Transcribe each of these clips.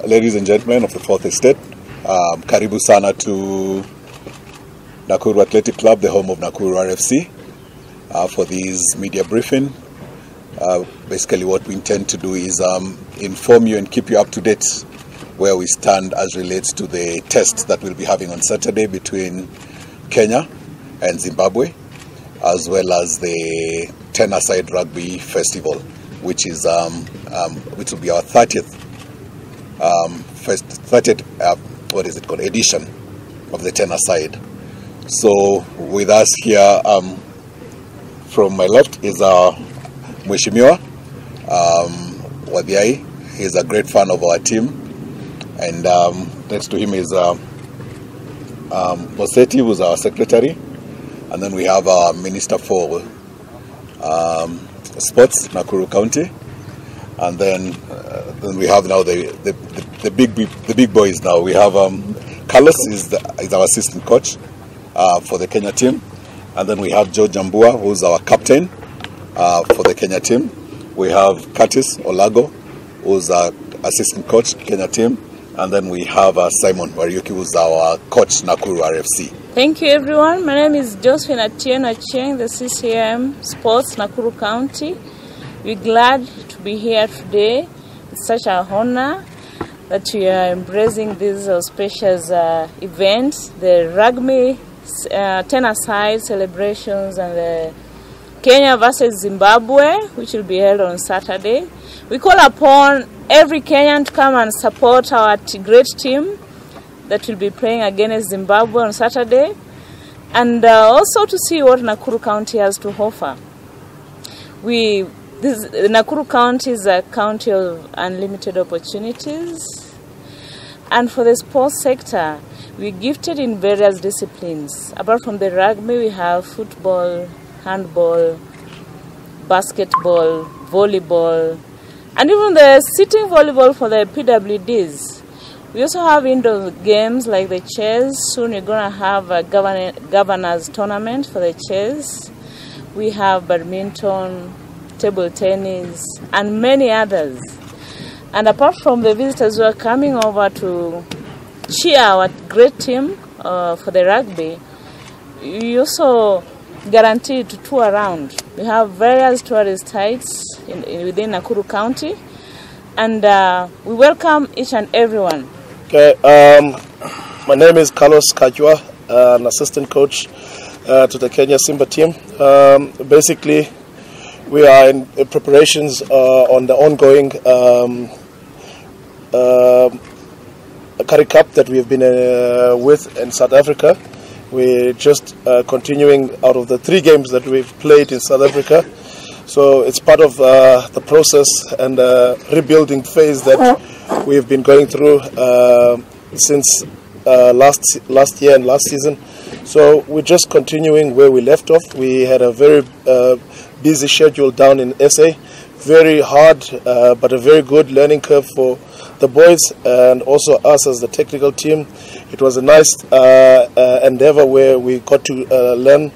Ladies and gentlemen of the Fourth Estate, karibu sana to Nakuru Athletic Club, the home of Nakuru RFC, for this media briefing. Basically what we intend to do is inform you and keep you up to date where we stand as relates to the test that we'll be having on Saturday between Kenya and Zimbabwe, as well as the 10-a-side rugby festival, which is which will be our 30th edition of the 10-a-side. So with us here from my left is our Mheshimiwa Wadiai. He's a great fan of our team, and next to him is Moseti, who's our secretary, and then we have our Minister for Sports, Nakuru County, and then we have now the big boys. Now we have Carlos is our assistant coach for the Kenya team, and then we have Joe Jambua, who's our captain for the Kenya team. We have Curtis Olago, who's our assistant coach Kenya team, and then we have Simon Wariuki, who's our coach Nakuru RFC. Thank you, everyone. My name is Josephine Atieno Acheng, the CCM Sports Nakuru County. We're glad to be here today. It's such an honor that we are embracing this auspicious event, the RUGBY 10-a-side celebrations and the Kenya versus Zimbabwe, which will be held on Saturday. We call upon every Kenyan to come and support our great team that will be playing against Zimbabwe on Saturday, and also to see what Nakuru County has to offer. Nakuru County is a county of unlimited opportunities, and for the sports sector, we're gifted in various disciplines. Apart from the rugby, we have football, handball, basketball, volleyball, and even the sitting volleyball for the PWDs. We also have indoor games like the chess. Soon we're going to have a governors tournament for the chess. We have badminton, table tennis, and many others. And apart from the visitors who are coming over to cheer our great team for the rugby, we also guaranteed to tour around. We have various tourist sites within Nakuru County, and we welcome each and everyone. Okay, my name is Carlos Kajwa, an assistant coach to the Kenya Simba team. Basically, we are in preparations on the ongoing Curry Cup that we have been with in South Africa. We're just continuing out of the 3 games that we've played in South Africa. So it's part of the process and rebuilding phase that we've been going through since last year and last season. So we're just continuing where we left off. We had a very busy schedule down in SA. Very hard, but a very good learning curve for the boys and also us as the technical team. It was a nice endeavor where we got to learn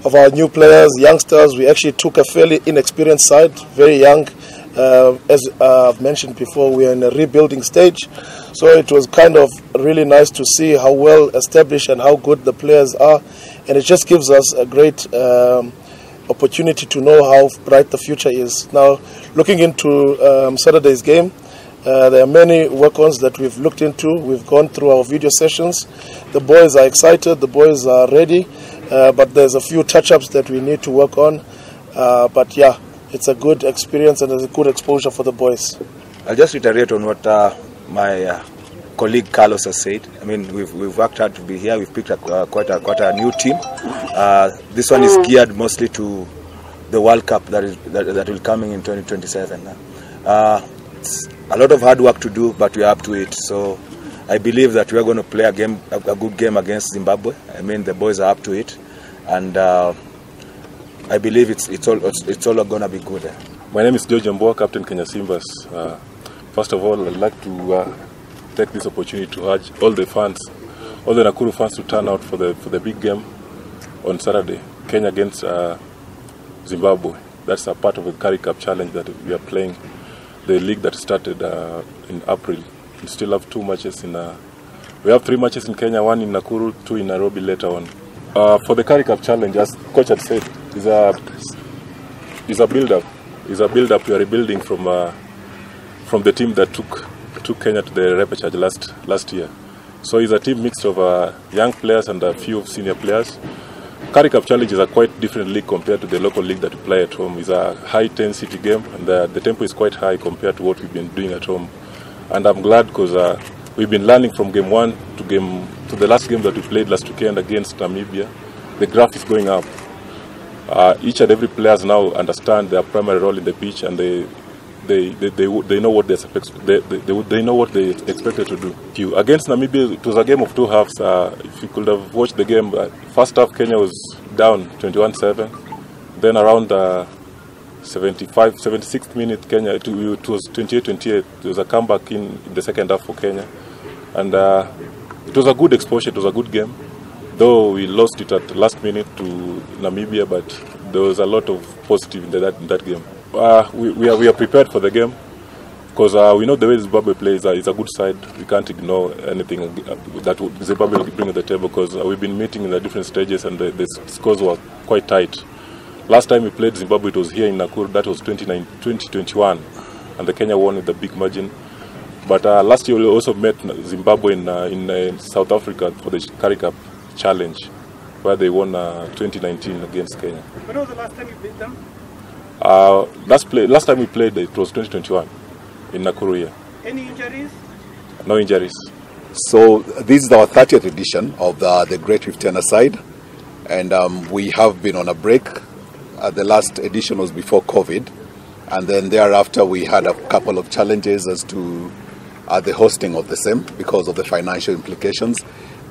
of our new players, youngsters. We actually took a fairly inexperienced side, very young. As I've mentioned before, we are in a rebuilding stage. So it was kind of really nice to see how well established and how good the players are. And it just gives us a great opportunity to know how bright the future is. Now, looking into Saturday's game, there are many work-ons that we've looked into. We've gone through our video sessions. The boys are excited, the boys are ready, but there's a few touch-ups that we need to work on. But yeah, it's a good experience and it's a good exposure for the boys. I'll just reiterate on what my colleague Carlos has said. I mean, we've worked hard to be here. We've picked quite a new team. This one is geared mostly to the World Cup that will coming in 2027. It's a lot of hard work to do, but we're up to it. So I believe that we are going to play a good game against Zimbabwe. I mean, the boys are up to it, and I believe it's all going to be good. My name is George Mboa, Captain Kenya Simbas. First of all, I'd like to take this opportunity to urge all the fans, all the Nakuru fans, to turn out for the big game on Saturday, Kenya against Zimbabwe. That's a part of the Currie Cup challenge that we are playing, the league that started in April. We still have 2 matches we have 3 matches in Kenya, 1 in Nakuru, 2 in Nairobi later on. For the Currie Cup challenge, as coach had said, is a build-up. It's a build-up. We are rebuilding from the team that took Kenya to the repechage last year. So it's a team mixed of young players and a few senior players. Currie Cup challenge is a quite different league compared to the local league that we play at home. It's a high-intensity game, and the tempo is quite high compared to what we've been doing at home. And I'm glad because we've been learning from game 1 to the last game that we played last weekend against Namibia. The graph is going up. Each and every players now understand their primary role in the pitch, and they know what they know what they expected to do. Against Namibia, it was a game of 2 halves. If you could have watched the game, first half Kenya was down 21-7. Then around 76th minute, Kenya, it was 28-28. There was a comeback in the second half for Kenya, and it was a good exposure. It was a good game, though we lost it at the last minute to Namibia. But there was a lot of positive in that game. We are prepared for the game because we know the way Zimbabwe plays is a good side. We can't ignore anything that Zimbabwe will bring to the table, because we've been meeting in the different stages and the scores were quite tight. Last time we played Zimbabwe, it was here in Nakuru. That was 2021, and the Kenya won with a big margin. But last year we also met Zimbabwe in South Africa for the Currie Cup challenge, where they won 2019 against Kenya. When was the last time you beat them? Last time we played, it was 2021 in Nakuru here. Any injuries? No injuries. So this is our 30th edition of the Great Rift Tenor-side, and we have been on a break. The last edition was before COVID, and then thereafter we had a couple of challenges as to the hosting of the same because of the financial implications.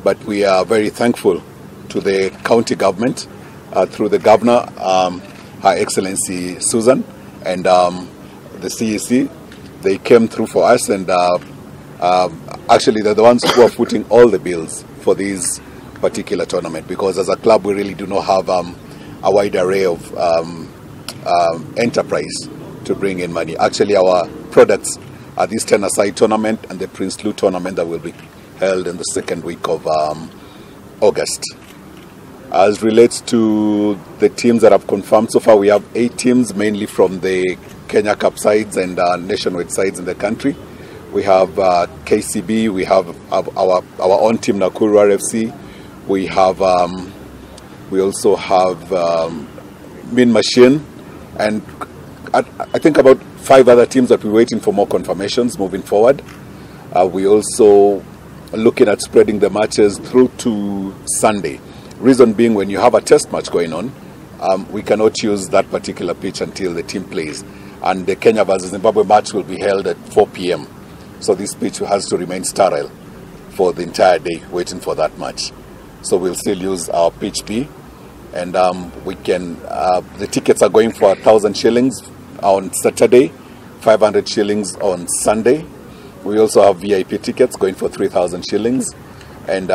But we are very thankful to the county government through the governor, Her Excellency Susan, and the CEC. They came through for us, and actually they're the ones who are footing all the bills for this particular tournament, because as a club we really do not have a wide array of enterprise to bring in money. Actually, our products are this tenor-side tournament and the Prince Lou tournament that will be held in the second week of August. As relates to the teams that have confirmed so far, we have 8 teams, mainly from the Kenya Cup sides and nationwide sides in the country. We have KCB, we have our own team, Nakuru RFC. We have we also have Mean Machine, and I think about 5 other teams that we're waiting for more confirmations moving forward. We also are looking at spreading the matches through to Sunday. Reason being, when you have a test match going on, we cannot use that particular pitch until the team plays. And the Kenya versus Zimbabwe match will be held at 4 p.m. So this pitch has to remain sterile for the entire day, waiting for that match. So we'll still use our pitch B, and we can. The tickets are going for 1,000 shillings on Saturday, 500 shillings on Sunday. We also have VIP tickets going for 3,000 shillings, and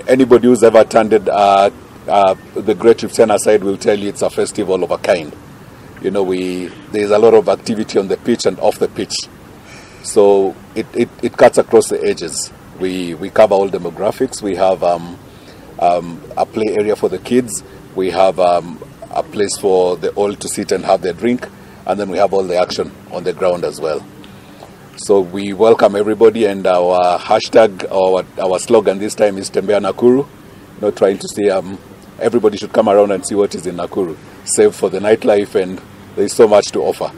anybody who's ever attended the Great Rift Tenor-side will tell you it's a festival of a kind. You know, there's a lot of activity on the pitch and off the pitch, so it cuts across the edges. We cover all demographics. We have a play area for the kids. We have a place for the old to sit and have their drink, and then we have all the action on the ground as well. So we welcome everybody, and our hashtag, our slogan this time is Tembea Nakuru. Not trying to say everybody should come around and see what is in Nakuru, save for the nightlife, and there is so much to offer.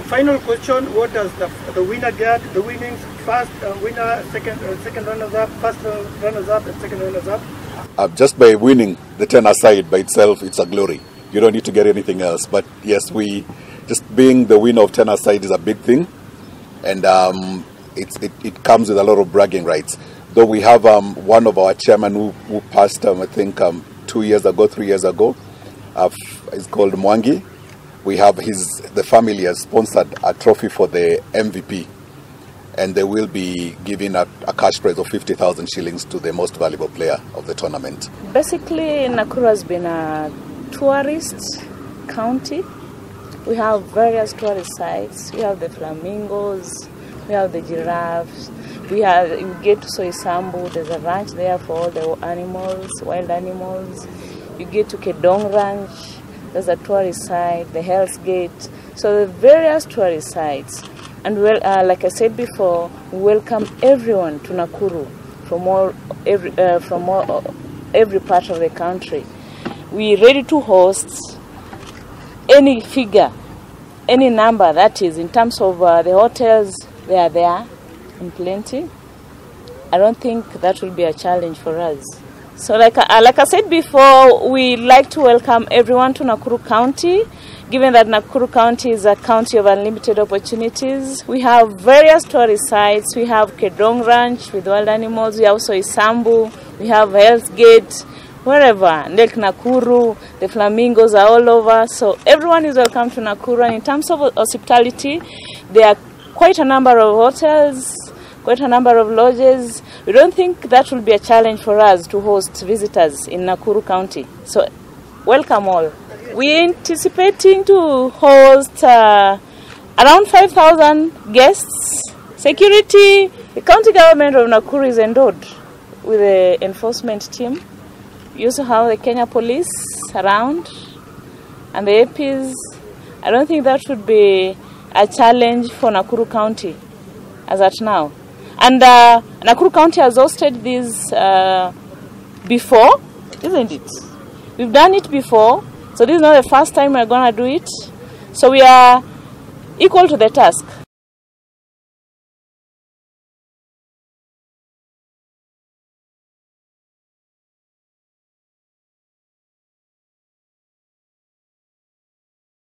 Final question: what does the winner get? The winnings: first winner, second runners-up, first runners-up, and second runners-up. Just by winning the tenor-side by itself, it's a glory. You don't need to get anything else. But yes, just being the winner of tenor-side is a big thing. And it comes with a lot of bragging rights. Though we have one of our chairmen who passed, I think 3 years ago, it's called Mwangi. We have the family has sponsored a trophy for the MVP, and they will be giving a cash prize of 50,000 shillings to the most valuable player of the tournament. Basically, Nakuru has been a tourist county. We have various tourist sites. We have the flamingos, we have the giraffes. You get to Zimbambwe, there's a ranch there for all the animals, wild animals. You get to Kedong Ranch, there's a tourist site, the Hell's Gate. So the various tourist sites. And like I said before, we welcome everyone to Nakuru from every part of the country. We're ready to host any figure, any number that is, in terms of the hotels. They are there in plenty. I don't think that will be a challenge for us. So like I said before, we like to welcome everyone to Nakuru County, given that Nakuru County is a county of unlimited opportunities. We have various tourist sites. We have Kedong Ranch with wild animals. We have Zimbambwe. We have Hell's Gate, wherever. Lake Nakuru, the flamingos are all over. So everyone is welcome to Nakuru. And in terms of hospitality, there are quite a number of hotels, quite a number of lodges. We don't think that will be a challenge for us to host visitors in Nakuru County. So welcome all. We're anticipating to host around 5,000 guests. Security, the county government of Nakuru is endowed with the enforcement team. We also have the Kenya police around and the APs. I don't think that should be a challenge for Nakuru County as at now. And Nakuru County has hosted this before, isn't it? We've done it before, so this is not the first time we're going to do it. So we are equal to the task.